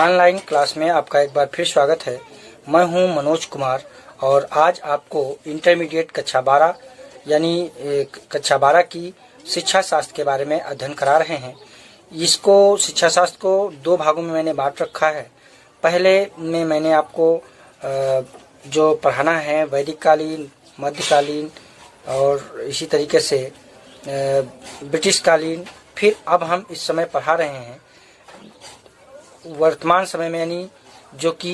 Online class में आपका एक बार फिर स्वागत है। मैं हूं मनोज कुमार और आज आपको इंटरमीडिएट कक्षा 12 यानी कक्षा 12 की शिक्षा शास्त्र के बारे में अध्ययन करा रहे हैं। इसको शिक्षा शास्त्र को दो भागों में मैंने बांट रखा है। पहले में मैंने आपको जो पढ़ाना है वैदिक कालीन, मध्यकालीन और इसी तरीके से ब्रिटिश कालीन, फिर अब हम इस समय पढ़ा रहे हैं वर्तमान समय में, यानी जो कि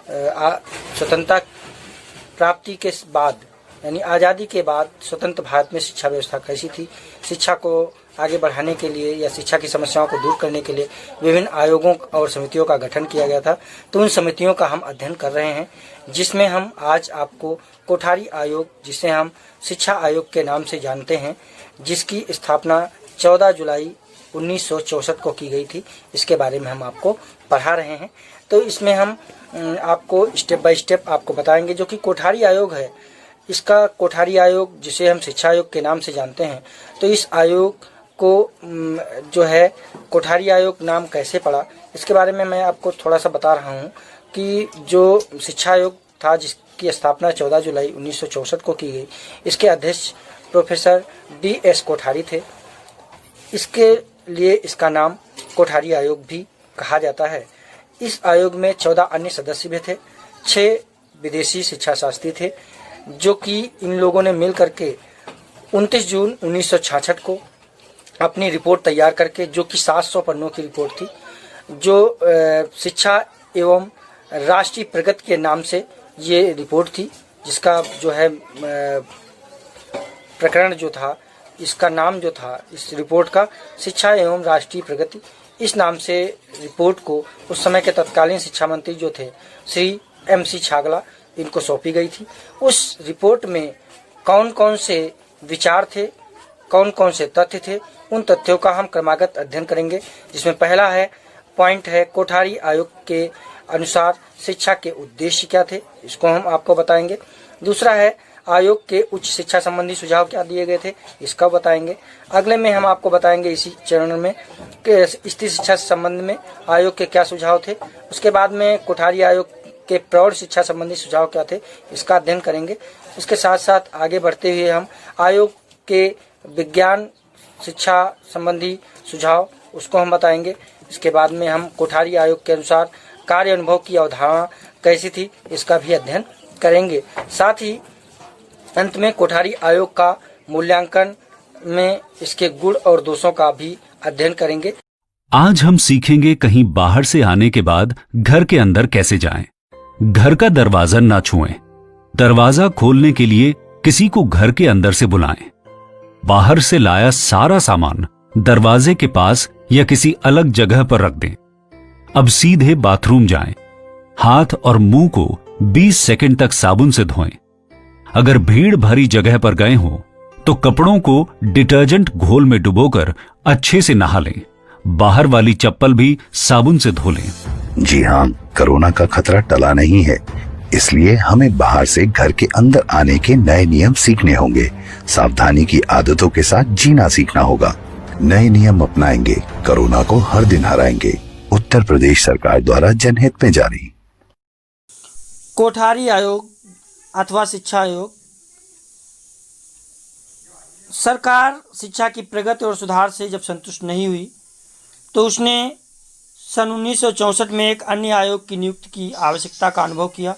स्वतंत्रता प्राप्ति के बाद यानी आज़ादी के बाद स्वतंत्र भारत में शिक्षा व्यवस्था कैसी थी। शिक्षा को आगे बढ़ाने के लिए या शिक्षा की समस्याओं को दूर करने के लिए विभिन्न आयोगों और समितियों का गठन किया गया था। तो उन समितियों का हम अध्ययन कर रहे हैं, जिसमें हम आज आपको कोठारी आयोग, जिसे हम शिक्षा आयोग के नाम से जानते हैं, जिसकी स्थापना 14 जुलाई 1964 को की गई थी, इसके बारे में हम आपको पढ़ा रहे हैं। तो इसमें हम आपको स्टेप बाय स्टेप आपको बताएंगे। जो कि कोठारी आयोग है, इसका कोठारी आयोग जिसे हम शिक्षा आयोग के नाम से जानते हैं, तो इस आयोग को जो है कोठारी आयोग नाम कैसे पड़ा, इसके बारे में मैं आपको थोड़ा सा बता रहा हूँ कि जो शिक्षा आयोग था, जिसकी स्थापना 14 जुलाई 1964 को की गई, इसके अध्यक्ष प्रोफेसर DS कोठारी थे। इसके लिए इसका नाम कोठारी आयोग भी कहा जाता है। इस आयोग में 14 अन्य सदस्य भी थे, 6 विदेशी शिक्षा शास्त्री थे, जो कि इन लोगों ने मिल करके 29 जून 1966 को अपनी रिपोर्ट तैयार करके, जो कि 700 पन्नों की रिपोर्ट थी, जो शिक्षा एवं राष्ट्रीय प्रगति के नाम से ये रिपोर्ट थी, जिसका जो है प्रकरण जो था, इसका नाम जो था इस रिपोर्ट का शिक्षा एवं राष्ट्रीय प्रगति, इस नाम से रिपोर्ट को उस समय के तत्कालीन शिक्षा मंत्री जो थे श्री MC छागला, इनको सौंपी गई थी। उस रिपोर्ट में कौन कौन से विचार थे, कौन कौन से तथ्य थे, उन तथ्यों का हम क्रमागत अध्ययन करेंगे। जिसमें पहला पॉइंट है कोठारी आयोग के अनुसार शिक्षा के उद्देश्य क्या थे, इसको हम आपको बताएंगे। दूसरा है आयोग के उच्च शिक्षा संबंधी सुझाव क्या दिए गए थे, इसका बताएंगे। अगले में हम आपको बताएंगे इसी चरण में कि स्त्री शिक्षा संबंध में आयोग के क्या सुझाव थे। उसके बाद में कोठारी आयोग के प्रौढ़ शिक्षा संबंधी सुझाव क्या थे, इसका अध्ययन करेंगे। उसके साथ साथ आगे बढ़ते हुए हम आयोग के विज्ञान शिक्षा संबंधी सुझाव, उसको हम बताएंगे। इसके बाद में हम कोठारी आयोग के अनुसार कार्य अनुभव की अवधारणा कैसी थी, इसका भी अध्ययन करेंगे। साथ ही अंत में कोठारी आयोग का मूल्यांकन में इसके गुण और दोषों का भी अध्ययन करेंगे। आज हम सीखेंगे कहीं बाहर से आने के बाद घर के अंदर कैसे जाएं। घर का दरवाजा ना छुएं। दरवाजा खोलने के लिए किसी को घर के अंदर से बुलाएं। बाहर से लाया सारा सामान दरवाजे के पास या किसी अलग जगह पर रख दें। अब सीधे बाथरूम जाएं। हाथ और मुंह को 20 सेकंड तक साबुन से धोएं। अगर भीड़ भरी जगह पर गए हो तो कपड़ों को डिटर्जेंट घोल में डुबोकर अच्छे से नहा लें। बाहर वाली चप्पल भी साबुन से धो लें। जी हाँ, कोरोना का खतरा टला नहीं है, इसलिए हमें बाहर से घर के अंदर आने के नए नियम सीखने होंगे। सावधानी की आदतों के साथ जीना सीखना होगा। नए नियम अपनाएंगे, कोरोना को हर दिन हराएंगे। उत्तर प्रदेश सरकार द्वारा जनहित में जारी। कोठारी आयोग अथवा शिक्षा आयोग, सरकार शिक्षा की प्रगति और सुधार से जब संतुष्ट नहीं हुई तो उसने सन 1964 में एक अन्य आयोग की नियुक्ति की आवश्यकता का अनुभव किया।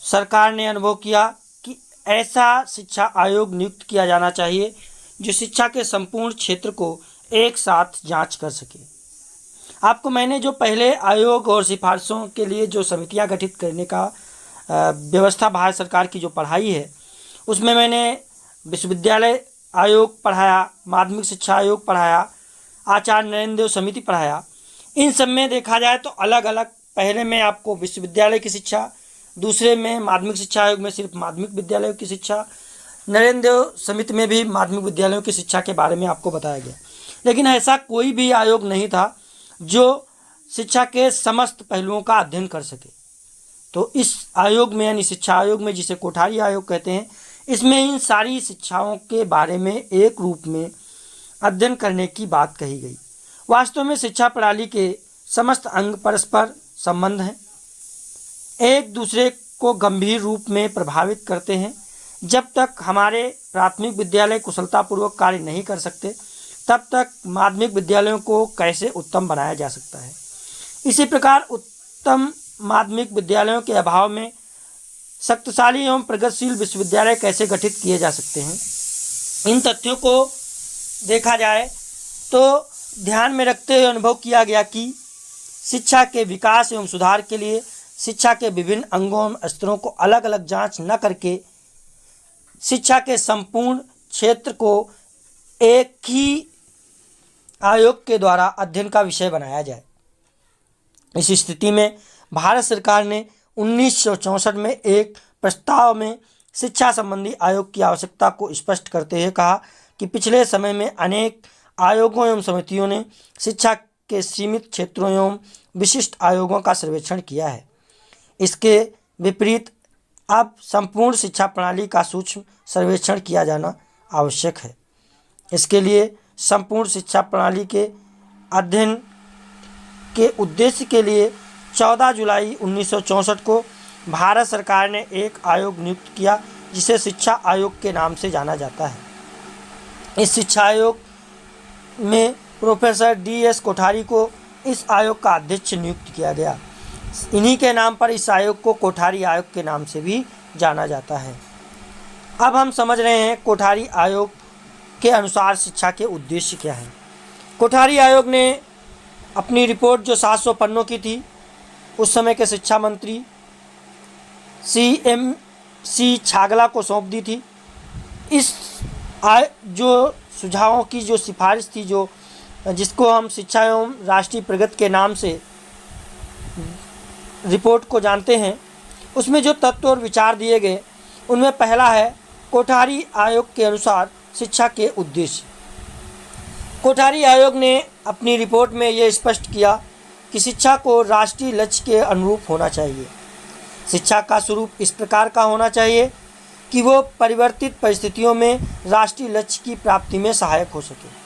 सरकार ने अनुभव किया कि ऐसा शिक्षा आयोग नियुक्त किया जाना चाहिए जो शिक्षा के संपूर्ण क्षेत्र को एक साथ जांच कर सके। आपको मैंने जो पहले आयोग और सिफारिशों के लिए जो समितियां गठित करने का व्यवस्था भारत सरकार की जो पढ़ाई है, उसमें मैंने विश्वविद्यालय आयोग पढ़ाया, माध्यमिक शिक्षा आयोग पढ़ाया, आचार्य नरेंद्र देव समिति पढ़ाया। इन सब में देखा जाए तो अलग अलग, पहले में आपको विश्वविद्यालय की शिक्षा, दूसरे में माध्यमिक शिक्षा आयोग में सिर्फ माध्यमिक विद्यालयों की शिक्षा, नरेंद्र देव समिति में भी माध्यमिक विद्यालयों की शिक्षा के बारे में आपको बताया गया। लेकिन ऐसा कोई भी आयोग नहीं था जो शिक्षा के समस्त पहलुओं का अध्ययन कर सके। तो इस आयोग में यानी शिक्षा आयोग में, जिसे कोठारी आयोग कहते हैं, इसमें इन सारी शिक्षाओं के बारे में एक रूप में अध्ययन करने की बात कही गई। वास्तव में शिक्षा प्रणाली के समस्त अंग परस्पर संबंध हैं, एक दूसरे को गंभीर रूप में प्रभावित करते हैं। जब तक हमारे प्राथमिक विद्यालय कुशलतापूर्वक कार्य नहीं कर सकते, तब तक माध्यमिक विद्यालयों को कैसे उत्तम बनाया जा सकता है। इसी प्रकार उत्तम माध्यमिक विद्यालयों के अभाव में शक्तिशाली एवं प्रगतिशील विश्वविद्यालय कैसे गठित किए जा सकते हैं। इन तथ्यों को देखा जाए तो ध्यान में रखते हुए अनुभव किया गया कि शिक्षा के विकास एवं सुधार के लिए शिक्षा के विभिन्न अंगों एवं स्तरों को अलग अलग जांच न करके शिक्षा के संपूर्ण क्षेत्र को एक ही आयोग के द्वारा अध्ययन का विषय बनाया जाए। इस स्थिति में भारत सरकार ने 1964 में एक प्रस्ताव में शिक्षा संबंधी आयोग की आवश्यकता को स्पष्ट करते हुए कहा कि पिछले समय में अनेक आयोगों एवं समितियों ने शिक्षा के सीमित क्षेत्रों एवं विशिष्ट आयोगों का सर्वेक्षण किया है। इसके विपरीत अब संपूर्ण शिक्षा प्रणाली का सूक्ष्म सर्वेक्षण किया जाना आवश्यक है। इसके लिए संपूर्ण शिक्षा प्रणाली के अध्ययन के उद्देश्य के लिए 14 जुलाई 1964 को भारत सरकार ने एक आयोग नियुक्त किया, जिसे शिक्षा आयोग के नाम से जाना जाता है। इस शिक्षा आयोग में प्रोफेसर DS कोठारी को इस आयोग का अध्यक्ष नियुक्त किया गया। इन्हीं के नाम पर इस आयोग को कोठारी आयोग के नाम से भी जाना जाता है। अब हम समझ रहे हैं कोठारी आयोग के अनुसार शिक्षा के उद्देश्य क्या हैं। कोठारी आयोग ने अपनी रिपोर्ट जो 700 पन्नों की थी, उस समय के शिक्षा मंत्री CMC छागला को सौंप दी थी। इस जो सुझावों की जो सिफारिश थी, जो जिसको हम शिक्षा एवं राष्ट्रीय प्रगति के नाम से रिपोर्ट को जानते हैं, उसमें जो तत्व और विचार दिए गए, उनमें पहला है कोठारी आयोग के अनुसार शिक्षा के उद्देश्य। कोठारी आयोग ने अपनी रिपोर्ट में ये स्पष्ट किया कि शिक्षा को राष्ट्रीय लक्ष्य के अनुरूप होना चाहिए। शिक्षा का स्वरूप इस प्रकार का होना चाहिए कि वो परिवर्तित परिस्थितियों में राष्ट्रीय लक्ष्य की प्राप्ति में सहायक हो सके।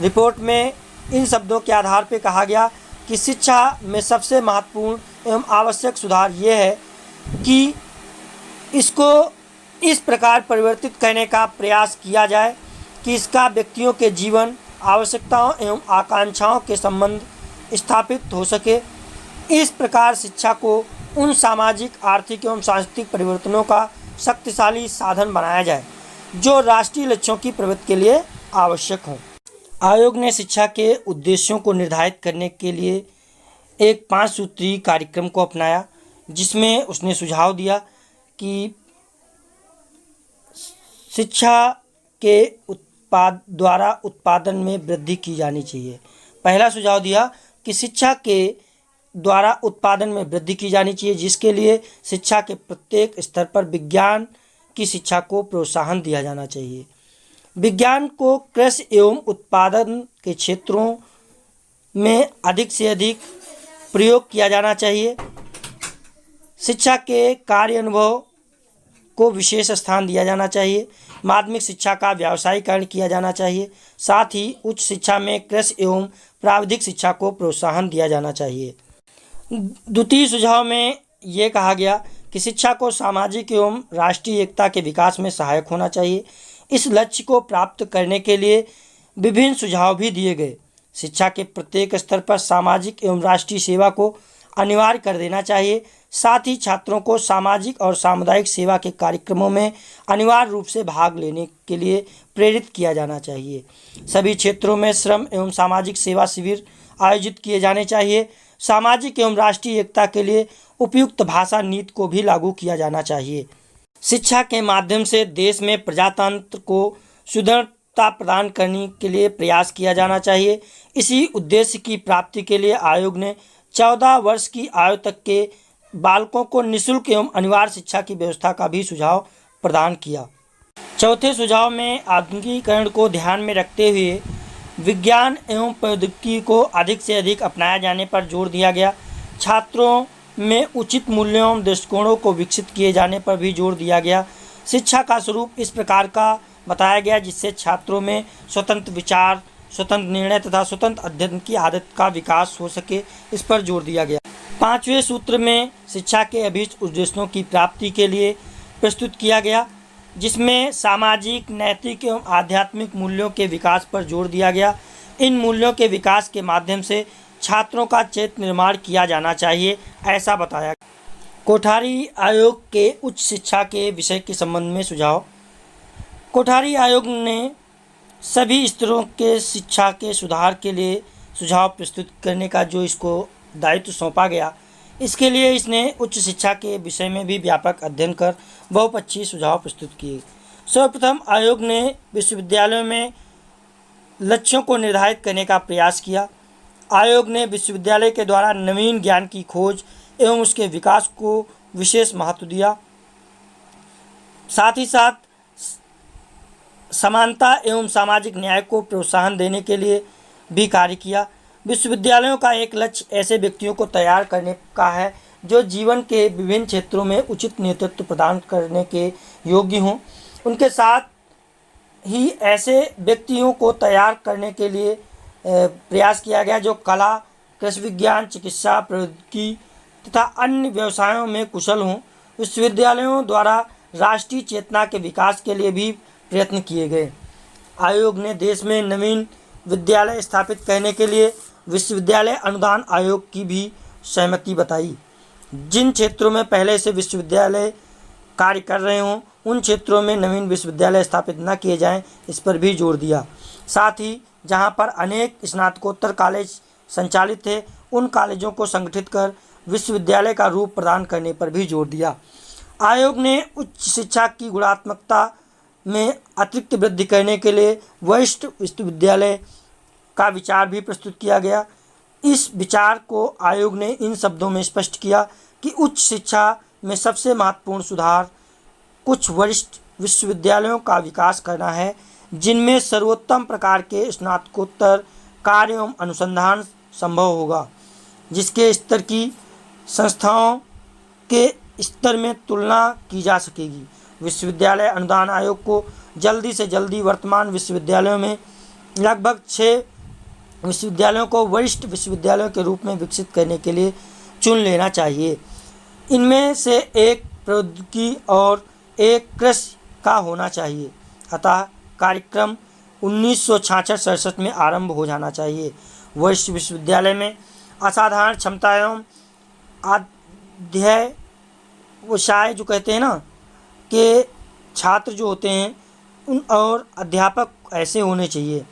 रिपोर्ट में इन शब्दों के आधार पर कहा गया कि शिक्षा में सबसे महत्वपूर्ण एवं आवश्यक सुधार ये है कि इसको इस प्रकार परिवर्तित करने का प्रयास किया जाए कि इसका व्यक्तियों के जीवन, आवश्यकताओं एवं आकांक्षाओं के संबंध स्थापित हो सके। इस प्रकार शिक्षा को उन सामाजिक, आर्थिक एवं सांस्कृतिक परिवर्तनों का शक्तिशाली साधन बनाया जाए जो राष्ट्रीय लक्ष्यों की प्रगति के लिए आवश्यक हों। आयोग ने शिक्षा के उद्देश्यों को निर्धारित करने के लिए एक 5 सूत्रीय कार्यक्रम को अपनाया, जिसमें उसने सुझाव दिया कि शिक्षा के द्वारा उत्पादन में वृद्धि की जानी चाहिए। पहला सुझाव दिया कि शिक्षा के द्वारा उत्पादन में वृद्धि की जानी चाहिए, जिसके लिए शिक्षा के प्रत्येक स्तर पर विज्ञान की शिक्षा को प्रोत्साहन दिया जाना चाहिए। विज्ञान को कृषि एवं उत्पादन के क्षेत्रों में अधिक से अधिक प्रयोग किया जाना चाहिए। शिक्षा के कार्य अनुभव को विशेष स्थान दिया जाना चाहिए। माध्यमिक शिक्षा का व्यावसायीकरण किया जाना चाहिए। साथ ही उच्च शिक्षा में कृषि एवं प्राविधिक शिक्षा को प्रोत्साहन दिया जाना चाहिए। द्वितीय सुझाव में ये कहा गया कि शिक्षा को सामाजिक एवं राष्ट्रीय एकता के विकास में सहायक होना चाहिए। इस लक्ष्य को प्राप्त करने के लिए विभिन्न सुझाव भी दिए गए। शिक्षा के प्रत्येक स्तर पर सामाजिक एवं राष्ट्रीय सेवा को अनिवार्य कर देना चाहिए। साथ ही छात्रों को सामाजिक और सामुदायिक सेवा के कार्यक्रमों में अनिवार्य रूप से भाग लेने के लिए प्रेरित किया जाना चाहिए। सभी क्षेत्रों में श्रम एवं सामाजिक सेवा शिविर आयोजित किए जाने चाहिए। सामाजिक एवं राष्ट्रीय एकता के लिए उपयुक्त भाषा नीति को भी लागू किया जाना चाहिए। शिक्षा के माध्यम से देश में प्रजातंत्र को सुदृढ़ता प्रदान करने के लिए प्रयास किया जाना चाहिए। इसी उद्देश्य की प्राप्ति के लिए आयोग ने 14 वर्ष की आयु तक के बालकों को निःशुल्क एवं अनिवार्य शिक्षा की व्यवस्था का भी सुझाव प्रदान किया। चौथे सुझाव में आधुनिकीकरण को ध्यान में रखते हुए विज्ञान एवं प्रौद्योगिकी को अधिक से अधिक अपनाया जाने पर जोर दिया गया। छात्रों में उचित मूल्यों एवं दृष्टिकोणों को विकसित किए जाने पर भी जोर दिया गया। शिक्षा का स्वरूप इस प्रकार का बताया गया जिससे छात्रों में स्वतंत्र विचार स्वतंत्र निर्णय तथा स्वतंत्र अध्ययन की आदत का विकास हो सके, इस पर जोर दिया गया। 5वें सूत्र में शिक्षा के अभीष्ट उद्देश्यों की प्राप्ति के लिए प्रस्तुत किया गया, जिसमें सामाजिक, नैतिक एवं आध्यात्मिक मूल्यों के विकास पर जोर दिया गया। इन मूल्यों के विकास के माध्यम से छात्रों का चैत्य निर्माण किया जाना चाहिए, ऐसा बताया। कोठारी आयोग के उच्च शिक्षा के विषय के संबंध में सुझाव। कोठारी आयोग ने सभी स्तरों के शिक्षा के सुधार के लिए सुझाव प्रस्तुत करने का जो इसको दायित्व सौंपा गया, इसके लिए इसने उच्च शिक्षा के विषय में भी व्यापक अध्ययन कर बहुपक्षीय सुझाव प्रस्तुत किए। सर्वप्रथम आयोग ने विश्वविद्यालयों में लक्ष्यों को निर्धारित करने का प्रयास किया। आयोग ने विश्वविद्यालय के द्वारा नवीन ज्ञान की खोज एवं उसके विकास को विशेष महत्व दिया। साथ ही साथ समानता एवं सामाजिक न्याय को प्रोत्साहन देने के लिए भी कार्य किया। विश्वविद्यालयों का एक लक्ष्य ऐसे व्यक्तियों को तैयार करने का है जो जीवन के विभिन्न क्षेत्रों में उचित नेतृत्व प्रदान करने के योग्य हों। उनके साथ ही ऐसे व्यक्तियों को तैयार करने के लिए प्रयास किया गया जो कला, कृषि विज्ञान, चिकित्सा, प्रौद्योगिकी तथा अन्य व्यवसायों में कुशल हों। विश्वविद्यालयों द्वारा राष्ट्रीय चेतना के विकास के लिए भी प्रयत्न किए गए। आयोग ने देश में नवीन विद्यालय स्थापित करने के लिए विश्वविद्यालय अनुदान आयोग की भी सहमति बताई। जिन क्षेत्रों में पहले से विश्वविद्यालय कार्य कर रहे हों, उन क्षेत्रों में नवीन विश्वविद्यालय स्थापित न किए जाएं, इस पर भी जोर दिया। साथ ही जहां पर अनेक स्नातकोत्तर कॉलेज संचालित थे, उन कॉलेजों को संगठित कर विश्वविद्यालय का रूप प्रदान करने पर भी जोर दिया। आयोग ने उच्च शिक्षा की गुणात्मकता में अतिरिक्त वृद्धि करने के लिए वरिष्ठ विश्वविद्यालय का विचार भी प्रस्तुत किया गया। इस विचार को आयोग ने इन शब्दों में स्पष्ट किया कि उच्च शिक्षा में सबसे महत्वपूर्ण सुधार कुछ वरिष्ठ विश्वविद्यालयों का विकास करना है, जिनमें सर्वोत्तम प्रकार के स्नातकोत्तर कार्य एवं अनुसंधान संभव होगा, जिसके स्तर की संस्थाओं के स्तर में तुलना की जा सकेगी। विश्वविद्यालय अनुदान आयोग को जल्दी से जल्दी वर्तमान विश्वविद्यालयों में लगभग 6 विश्वविद्यालयों को वरिष्ठ विश्वविद्यालयों के रूप में विकसित करने के लिए चुन लेना चाहिए। इनमें से एक प्रौद्योगिकी और एक कृषि का होना चाहिए। अतः कार्यक्रम 1966-67 में आरंभ हो जाना चाहिए। वरिष्ठ विश्वविद्यालय में असाधारण क्षमता एवं अध्यवसाय जो कहते हैं ना कि छात्र जो होते हैं उन और अध्यापक ऐसे होने चाहिए।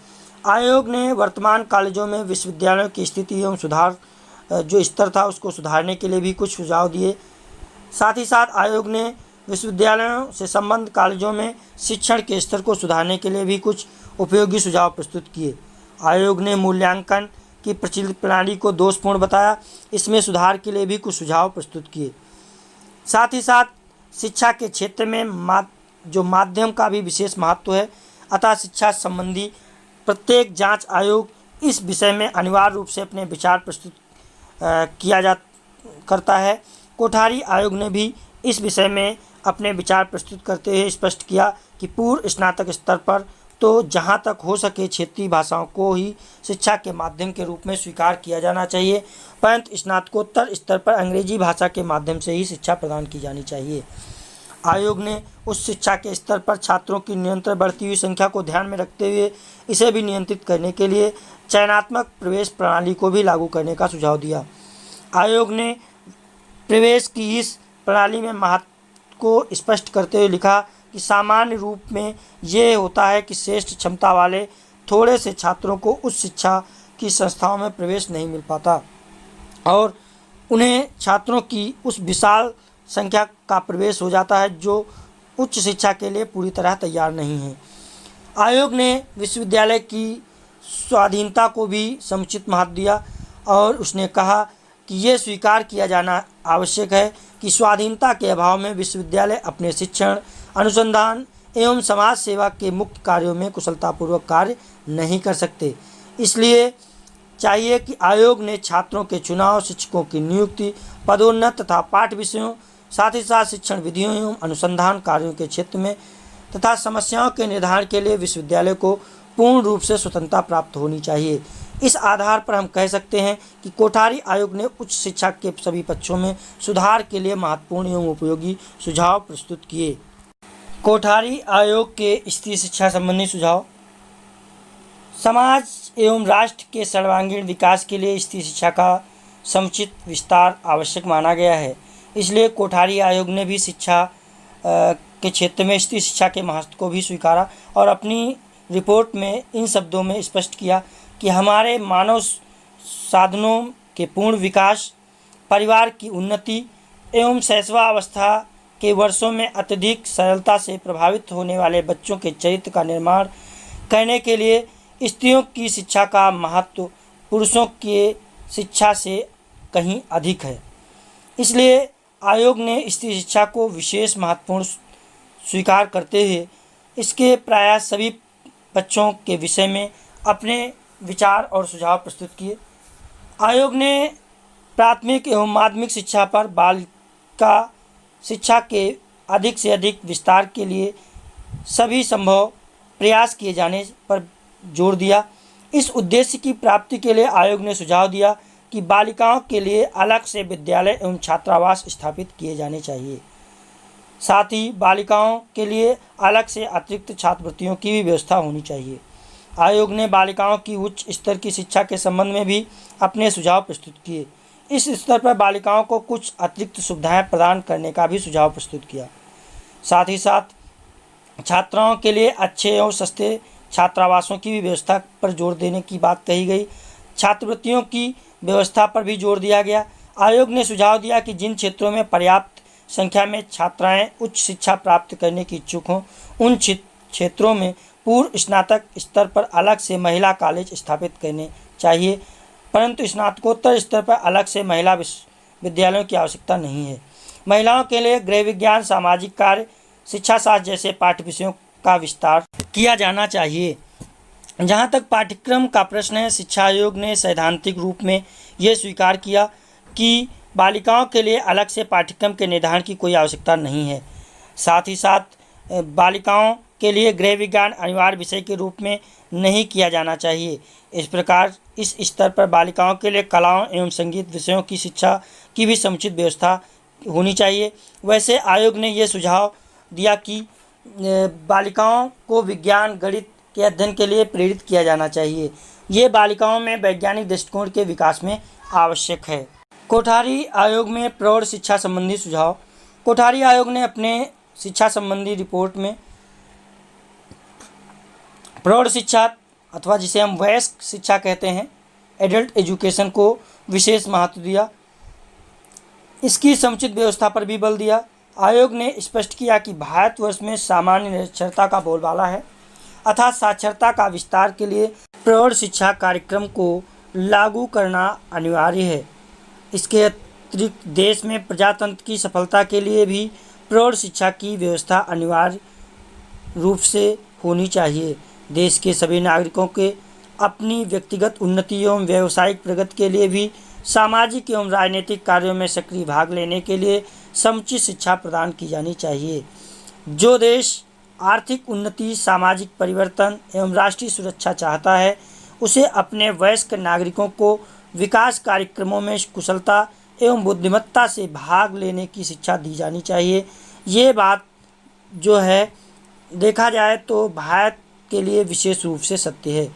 आयोग ने वर्तमान कॉलेजों में विश्वविद्यालयों की स्थिति एवं सुधार जो स्तर था उसको सुधारने के लिए भी कुछ सुझाव दिए। साथ ही साथ आयोग ने विश्वविद्यालयों से संबद्ध कॉलेजों में शिक्षण के स्तर को सुधारने के लिए भी कुछ उपयोगी सुझाव प्रस्तुत किए। आयोग ने मूल्यांकन की प्रचलित प्रणाली को दोषपूर्ण बताया, इसमें सुधार के लिए भी कुछ सुझाव प्रस्तुत किए। साथ ही साथ शिक्षा के क्षेत्र में माध्यम का भी विशेष महत्व है, अतः शिक्षा संबंधी प्रत्येक जांच आयोग इस विषय में अनिवार्य रूप से अपने विचार प्रस्तुत करता है। कोठारी आयोग ने भी इस विषय में अपने विचार प्रस्तुत करते हुए स्पष्ट किया कि पूर्व स्नातक स्तर पर तो जहाँ तक हो सके क्षेत्रीय भाषाओं को ही शिक्षा के माध्यम के रूप में स्वीकार किया जाना चाहिए, परंतु स्नातकोत्तर स्तर पर अंग्रेजी भाषा के माध्यम से ही शिक्षा प्रदान की जानी चाहिए। आयोग ने उच्च शिक्षा के स्तर पर छात्रों की निरंतर बढ़ती हुई संख्या को ध्यान में रखते हुए इसे भी नियंत्रित करने के लिए चयनात्मक प्रवेश प्रणाली को भी लागू करने का सुझाव दिया। आयोग ने प्रवेश की इस प्रणाली में महत्व को स्पष्ट करते हुए लिखा कि सामान्य रूप में ये होता है कि श्रेष्ठ क्षमता वाले थोड़े से छात्रों को उच्च शिक्षा की संस्थाओं में प्रवेश नहीं मिल पाता और उन्हें छात्रों की उस विशाल संख्या का प्रवेश हो जाता है जो उच्च शिक्षा के लिए पूरी तरह तैयार नहीं है। आयोग ने विश्वविद्यालय की स्वाधीनता को भी समुचित महत्व दिया और उसने कहा कि यह स्वीकार किया जाना आवश्यक है कि स्वाधीनता के अभाव में विश्वविद्यालय अपने शिक्षण, अनुसंधान एवं समाज सेवा के मुख्य कार्यों में कुशलतापूर्वक कार्य नहीं कर सकते। इसलिए चाहिए कि आयोग ने छात्रों के चुनाव, शिक्षकों की नियुक्ति, पदोन्नत तथा पाठ्य विषयों, साथ ही साथ शिक्षण विधियों एवं अनुसंधान कार्यों के क्षेत्र में तथा समस्याओं के निर्धारण के लिए विश्वविद्यालय को पूर्ण रूप से स्वतंत्रता प्राप्त होनी चाहिए। इस आधार पर हम कह सकते हैं कि कोठारी आयोग ने उच्च शिक्षा के सभी पक्षों में सुधार के लिए महत्वपूर्ण एवं उपयोगी सुझाव प्रस्तुत किए। कोठारी आयोग के स्त्री शिक्षा संबंधी सुझाव। समाज एवं राष्ट्र के सर्वांगीण विकास के लिए स्त्री शिक्षा का समुचित विस्तार आवश्यक माना गया है। इसलिए कोठारी आयोग ने भी शिक्षा के क्षेत्र में स्त्री शिक्षा के महत्व को भी स्वीकारा और अपनी रिपोर्ट में इन शब्दों में स्पष्ट किया कि हमारे मानव साधनों के पूर्ण विकास, परिवार की उन्नति एवं शैशवावस्था के वर्षों में अत्यधिक सरलता से प्रभावित होने वाले बच्चों के चरित्र का निर्माण करने के लिए स्त्रियों की शिक्षा का महत्व पुरुषों की शिक्षा से कहीं अधिक है। इसलिए आयोग ने स्त्री शिक्षा को विशेष महत्वपूर्ण स्वीकार करते हुए इसके प्राय सभी बच्चों के विषय में अपने विचार और सुझाव प्रस्तुत किए। आयोग ने प्राथमिक एवं माध्यमिक शिक्षा पर बालिका शिक्षा के अधिक से अधिक विस्तार के लिए सभी संभव प्रयास किए जाने पर जोर दिया। इस उद्देश्य की प्राप्ति के लिए आयोग ने सुझाव दिया कि बालिकाओं के लिए अलग से विद्यालय एवं छात्रावास स्थापित किए जाने चाहिए। साथ ही बालिकाओं के लिए अलग से अतिरिक्त छात्रवृत्तियों की भी व्यवस्था होनी चाहिए। आयोग ने बालिकाओं की उच्च स्तर की शिक्षा के संबंध में भी अपने सुझाव प्रस्तुत किए। इस स्तर पर बालिकाओं को कुछ अतिरिक्त सुविधाएं प्रदान करने का भी सुझाव प्रस्तुत किया। साथ ही साथ छात्राओं के लिए अच्छे एवं सस्ते छात्रावासों की भी व्यवस्था पर जोर देने की बात कही गई। छात्रवृत्तियों की व्यवस्था पर भी जोर दिया गया। आयोग ने सुझाव दिया कि जिन क्षेत्रों में पर्याप्त संख्या में छात्राएं उच्च शिक्षा प्राप्त करने की इच्छुक हों, उन क्षेत्रों में पूर्व स्नातक स्तर पर अलग से महिला कॉलेज स्थापित करने चाहिए, परंतु स्नातकोत्तर स्तर पर अलग से महिला विद्यालयों की आवश्यकता नहीं है। महिलाओं के लिए गृह विज्ञान, सामाजिक कार्य, शिक्षा शास्त्र जैसे पाठ्य विषयों का विस्तार किया जाना चाहिए। जहाँ तक पाठ्यक्रम का प्रश्न है, शिक्षा आयोग ने सैद्धांतिक रूप में यह स्वीकार किया कि बालिकाओं के लिए अलग से पाठ्यक्रम के निर्धारण की कोई आवश्यकता नहीं है। साथ ही साथ बालिकाओं के लिए गृह विज्ञान अनिवार्य विषय के रूप में नहीं किया जाना चाहिए। इस प्रकार इस स्तर पर बालिकाओं के लिए कलाओं एवं संगीत विषयों की शिक्षा की भी समुचित व्यवस्था होनी चाहिए। वैसे आयोग ने यह सुझाव दिया कि बालिकाओं को विज्ञान, गणित के अध्ययन के लिए प्रेरित किया जाना चाहिए। ये बालिकाओं में वैज्ञानिक दृष्टिकोण के विकास में आवश्यक है। कोठारी आयोग में प्रौढ़ शिक्षा संबंधी सुझाव। कोठारी आयोग ने अपने शिक्षा संबंधी रिपोर्ट में प्रौढ़ शिक्षा अथवा जिसे हम वयस्क शिक्षा कहते हैं, एडल्ट एजुकेशन को विशेष महत्व दिया। इसकी समुचित व्यवस्था पर भी बल दिया। आयोग ने स्पष्ट किया कि भारतवर्ष में सामान्य निरक्षरता का बोलबाला है, अर्थात साक्षरता का विस्तार के लिए प्रौढ़ शिक्षा कार्यक्रम को लागू करना अनिवार्य है। इसके अतिरिक्त देश में प्रजातंत्र की सफलता के लिए भी प्रौढ़ शिक्षा की व्यवस्था अनिवार्य रूप से होनी चाहिए। देश के सभी नागरिकों के अपनी व्यक्तिगत उन्नति एवं व्यावसायिक प्रगति के लिए भी सामाजिक एवं राजनीतिक कार्यों में सक्रिय भाग लेने के लिए समुचित शिक्षा प्रदान की जानी चाहिए। जो देश आर्थिक उन्नति, सामाजिक परिवर्तन एवं राष्ट्रीय सुरक्षा चाहता है, उसे अपने वयस्क नागरिकों को विकास कार्यक्रमों में कुशलता एवं बुद्धिमत्ता से भाग लेने की शिक्षा दी जानी चाहिए। ये बात जो है देखा जाए तो भारत के लिए विशेष रूप से सत्य है,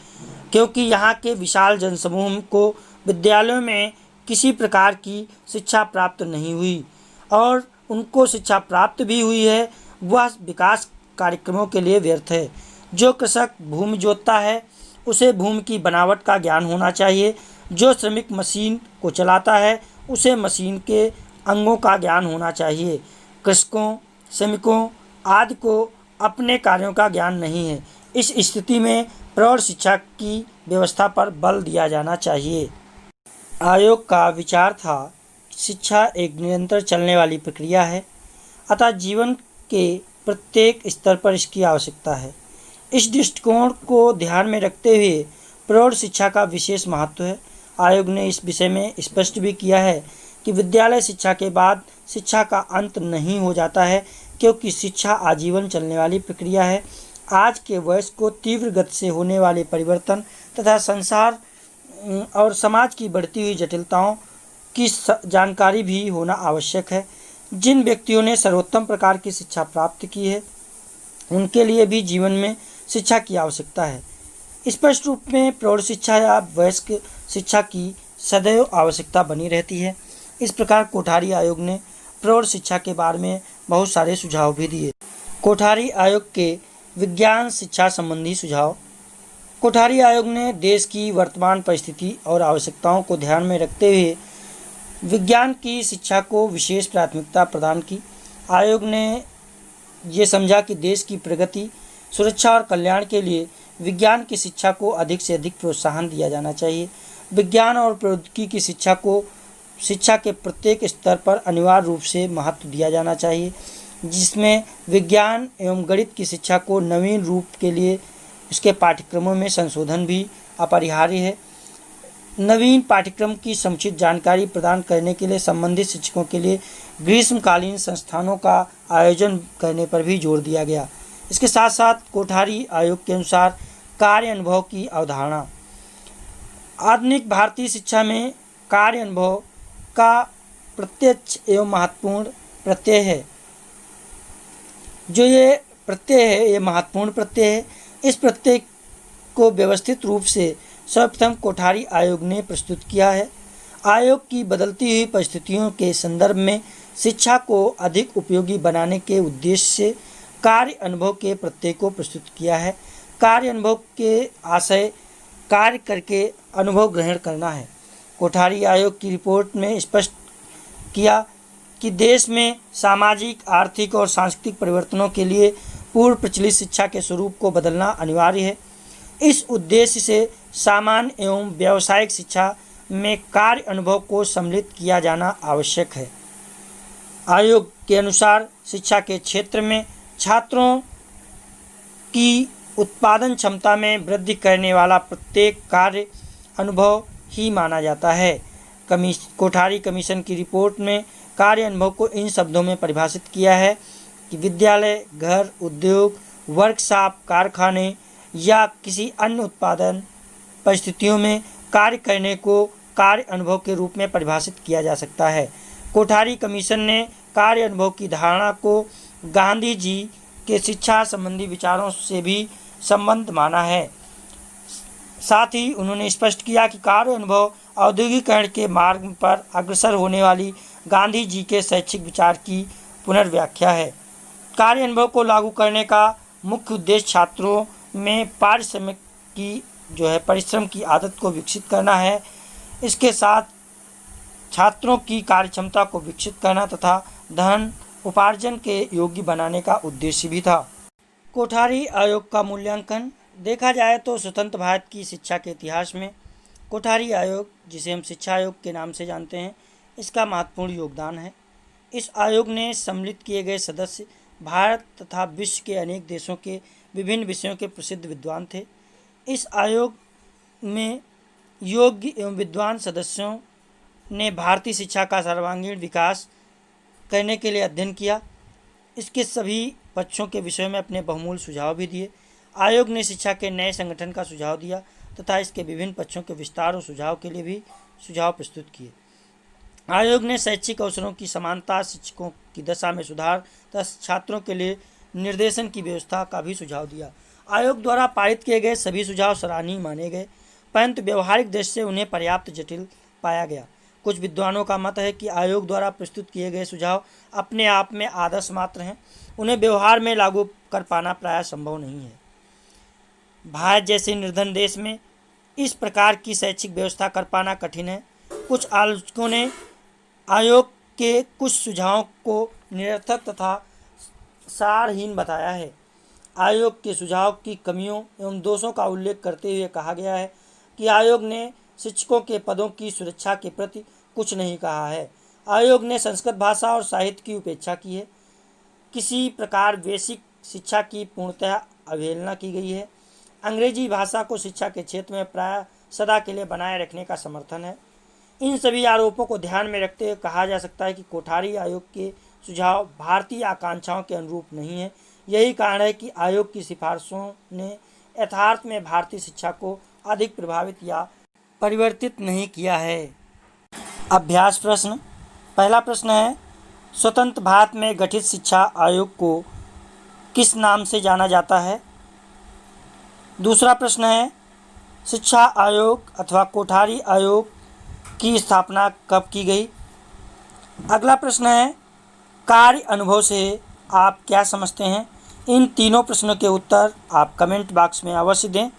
क्योंकि यहाँ के विशाल जनसमूह को विद्यालयों में किसी प्रकार की शिक्षा प्राप्त नहीं हुई और उनको शिक्षा प्राप्त भी हुई है वह विकास कार्यक्रमों के लिए व्यर्थ है। जो कृषक भूमि जोतता है उसे भूमि की बनावट का ज्ञान होना चाहिए। जो श्रमिक मशीन को चलाता है उसे मशीन के अंगों का ज्ञान होना चाहिए। कृषकों, श्रमिकों आदि को अपने कार्यों का ज्ञान नहीं है। इस स्थिति में प्रौढ़ शिक्षा की व्यवस्था पर बल दिया जाना चाहिए। आयोग का विचार था शिक्षा एक निरंतर चलने वाली प्रक्रिया है, अतः जीवन के प्रत्येक स्तर पर इसकी आवश्यकता है। इस दृष्टिकोण को ध्यान में रखते हुए प्रौढ़ शिक्षा का विशेष महत्व है। आयोग ने इस विषय में स्पष्ट भी किया है कि विद्यालय शिक्षा के बाद शिक्षा का अंत नहीं हो जाता है, क्योंकि शिक्षा आजीवन चलने वाली प्रक्रिया है। आज के वयस्क को तीव्र गति से होने वाले परिवर्तन तथा संसार और समाज की बढ़ती हुई जटिलताओं की जानकारी भी होना आवश्यक है। जिन व्यक्तियों ने सर्वोत्तम प्रकार की शिक्षा प्राप्त की है उनके लिए भी जीवन में शिक्षा की आवश्यकता है। स्पष्ट रूप में प्रौढ़ शिक्षा या वयस्क शिक्षा की सदैव आवश्यकता बनी रहती है। इस प्रकार कोठारी आयोग ने प्रौढ़ शिक्षा के बारे में बहुत सारे सुझाव भी दिए। कोठारी आयोग के विज्ञान शिक्षा संबंधी सुझाव। कोठारी आयोग ने देश की वर्तमान परिस्थिति और आवश्यकताओं को ध्यान में रखते हुए विज्ञान की शिक्षा को विशेष प्राथमिकता प्रदान की। आयोग ने ये समझा कि देश की प्रगति, सुरक्षा और कल्याण के लिए विज्ञान की शिक्षा को अधिक से अधिक प्रोत्साहन दिया जाना चाहिए। विज्ञान और प्रौद्योगिकी की शिक्षा को शिक्षा के प्रत्येक स्तर पर अनिवार्य रूप से महत्व दिया जाना चाहिए, जिसमें विज्ञान एवं गणित की शिक्षा को नवीन रूप के लिए उसके पाठ्यक्रमों में संशोधन भी अपरिहार्य है। नवीन पाठ्यक्रम की समुचित जानकारी प्रदान करने के लिए संबंधित शिक्षकों के लिए ग्रीष्मकालीन संस्थानों का आयोजन करने पर भी जोर दिया गया। इसके साथ साथ कोठारी आयोग के अनुसार कार्य अनुभव की अवधारणा। आधुनिक भारतीय शिक्षा में कार्य अनुभव का प्रत्यक्ष एवं महत्वपूर्ण प्रत्यय है। जो ये प्रत्यय है ये महत्वपूर्ण प्रत्यय है। इस प्रत्यय को व्यवस्थित रूप से सर्वप्रथम कोठारी आयोग ने प्रस्तुत किया है। आयोग की बदलती हुई परिस्थितियों के संदर्भ में शिक्षा को अधिक उपयोगी बनाने के उद्देश्य से कार्य अनुभव के प्रत्यय को प्रस्तुत किया है। कार्य अनुभव के आशय कार्य करके अनुभव ग्रहण करना है। कोठारी आयोग की रिपोर्ट में स्पष्ट किया कि देश में सामाजिक, आर्थिक और सांस्कृतिक परिवर्तनों के लिए पूर्व प्रचलित शिक्षा के स्वरूप को बदलना अनिवार्य है। इस उद्देश्य से सामान्य एवं व्यावसायिक शिक्षा में कार्य अनुभव को सम्मिलित किया जाना आवश्यक है। आयोग के अनुसार शिक्षा के क्षेत्र में छात्रों की उत्पादन क्षमता में वृद्धि करने वाला प्रत्येक कार्य अनुभव ही माना जाता है। कोठारी कमीशन की रिपोर्ट में कार्य अनुभव को इन शब्दों में परिभाषित किया है कि विद्यालय, घर, उद्योग, वर्कशॉप, कारखाने या किसी अन्य उत्पादन परिस्थितियों में कार्य करने को कार्य अनुभव के रूप में परिभाषित किया जा सकता है। कोठारी कमीशन ने कार्य अनुभव की धारणा को गांधी जी के शिक्षा संबंधी विचारों से भी संबंध माना है। साथ ही उन्होंने स्पष्ट किया कि कार्य अनुभव औद्योगिकरण के मार्ग पर अग्रसर होने वाली गांधी जी के शैक्षिक विचार की पुनर्व्याख्या है। कार्य अनुभव को लागू करने का मुख्य उद्देश्य छात्रों में परिश्रम की आदत को विकसित करना है। इसके साथ छात्रों की कार्यक्षमता को विकसित करना तथा धन उपार्जन के योग्य बनाने का उद्देश्य भी था। कोठारी आयोग का मूल्यांकन। देखा जाए तो स्वतंत्र भारत की शिक्षा के इतिहास में कोठारी आयोग, जिसे हम शिक्षा आयोग के नाम से जानते हैं, इसका महत्वपूर्ण योगदान है। इस आयोग ने सम्मिलित किए गए सदस्य भारत तथा विश्व के अनेक देशों के विभिन्न विषयों के प्रसिद्ध विद्वान थे। इस आयोग में योग्य एवं विद्वान सदस्यों ने भारतीय शिक्षा का सर्वांगीण विकास करने के लिए अध्ययन किया। इसके सभी पक्षों के विषय में अपने बहुमूल्य सुझाव भी दिए। आयोग ने शिक्षा के नए संगठन का सुझाव दिया तथा इसके विभिन्न पक्षों के विस्तार और सुझाव के लिए भी सुझाव प्रस्तुत किए। आयोग ने शैक्षिक अवसरों की समानता, शिक्षकों की दशा में सुधार तथा छात्रों के लिए निर्देशन की व्यवस्था का भी सुझाव दिया। आयोग द्वारा पारित किए गए सभी सुझाव सराहनीय माने गए, परंतु व्यवहारिक दृष्टि से उन्हें पर्याप्त जटिल पाया गया। कुछ विद्वानों का मत है कि आयोग द्वारा प्रस्तुत किए गए सुझाव अपने आप में आदर्श मात्र हैं, उन्हें व्यवहार में लागू कर पाना प्रायः संभव नहीं है। भारत जैसे निर्धन देश में इस प्रकार की शैक्षिक व्यवस्था कर पाना कठिन है। कुछ आलोचकों ने आयोग के कुछ सुझावों को निरर्थक तथा सारहीन बताया है। आयोग के सुझाव की कमियों एवं दोषों का उल्लेख करते हुए कहा गया है कि आयोग ने शिक्षकों के पदों की सुरक्षा के प्रति कुछ नहीं कहा है। आयोग ने संस्कृत भाषा और साहित्य की उपेक्षा की है। किसी प्रकार बेसिक शिक्षा की पूर्णतः अवहेलना की गई है। अंग्रेजी भाषा को शिक्षा के क्षेत्र में प्राय सदा के लिए बनाए रखने का समर्थन है। इन सभी आरोपों को ध्यान में रखते हुए कहा जा सकता है कि कोठारी आयोग के सुझाव भारतीय आकांक्षाओं के अनुरूप नहीं है। यही कारण है कि आयोग की सिफारिशों ने यथार्थ में भारतीय शिक्षा को अधिक प्रभावित या परिवर्तित नहीं किया है। अभ्यास प्रश्न। पहला प्रश्न है, स्वतंत्र भारत में गठित शिक्षा आयोग को किस नाम से जाना जाता है? दूसरा प्रश्न है, शिक्षा आयोग अथवा कोठारी आयोग की स्थापना कब की गई? अगला प्रश्न है, कार्य अनुभव से आप क्या समझते हैं? इन तीनों प्रश्नों के उत्तर आप कमेंट बॉक्स में अवश्य दें।